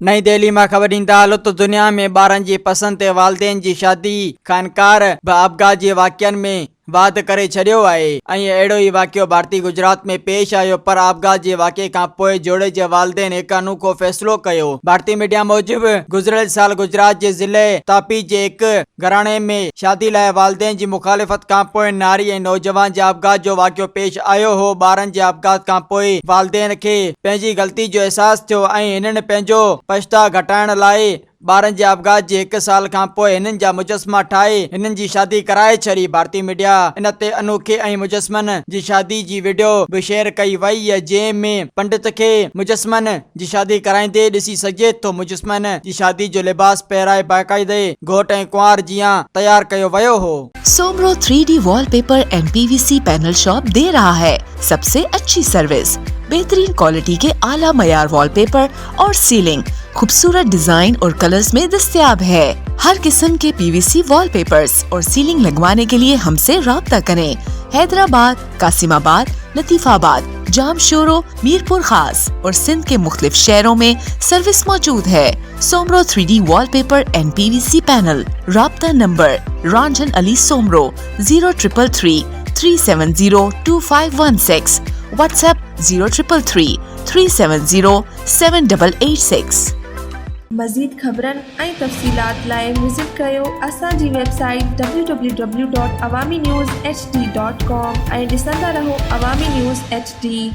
नई दिल्ली में ख़बर ॾींदा हलो त दुनिया में ॿारनि जी पसंद ते वालदेन जी शादी खानकार आपघात जे वाक़ियनि में वाध करे छॾियो आहे। अहिड़ो ई वाक़ियो भारतीय गुजरात में पेश आयो, पर आपघात जे वाक़िए खां पोइ जोड़े जे वालदेन हिकु अनोखो फ़ैसिलो कयो। भारतीय मीडिया मूजिब गुज़िरियल साल गुजरात जे ज़िले तापी जे हिकु घराणे में शादी लाइ वालदेन जी मुखालिफ़त खां पोइ नारी ऐं नौजवान जे आपघात जो वाक़ियो पेश आयो हो। ॿारनि जे आपघात खां पोइ वालदेन खे पंहिंजी ग़लती जो अहसासु थियो ऐं हिननि पंहिंजो पछताउ घटाइण लाइ ॿारनि जे आपघात जे 1 साल खां पोइ हिननि जा मुजस्मा ठाहे हिननि जी शादी कराए छॾी। भारतीय मीडिया इन ते अनोखे ऐं मुजस्मनि जी शादी जी वीडियो बि शेयर कई वई आहे, जंहिं में पंडित खे मुजस्मनि जी शादी कराईंदे ॾिसी सघिजे थो। मुजस्मनि जी शादी जो लिबास पहिराए बाक़ाइदे घोट ऐं कुंवार जीअं तैयार कयो वियो हो। Somro 3D wallpaper and PVC panel shop दे रहा है सबसे अच्छी सर्विस, बेहतरीन क्वालिटी के आला मयार वॉलपेपर और सीलिंग खूबसूरत डिजाइन और कलर्स में दस्तयाब है। हर किस्म के PVC वॉलपेपर्स और सीलिंग लगवाने के लिए हमसे राब्ता करें। हैदराबाद, कासिमाबाद, लतीफाबाद, जामशोरो, मीरपुर खास और सिंध के मुख्तलिफ शहरों में सर्विस मौजूद है। Soomro 3D wallpaper and PVC panel. राब्ता नंबर रंजन अली सोमरो 0333 370 2516, व्हाट्सएप 0333 370 7886। मज़ीद ख़बरनि ऐं तफ़सीलात लाइ विज़िट कयो असांजी वेबसाइट www.awamiNewsHD.com ऐं ॾिसंदा रहो अवामी न्यूज़ HD।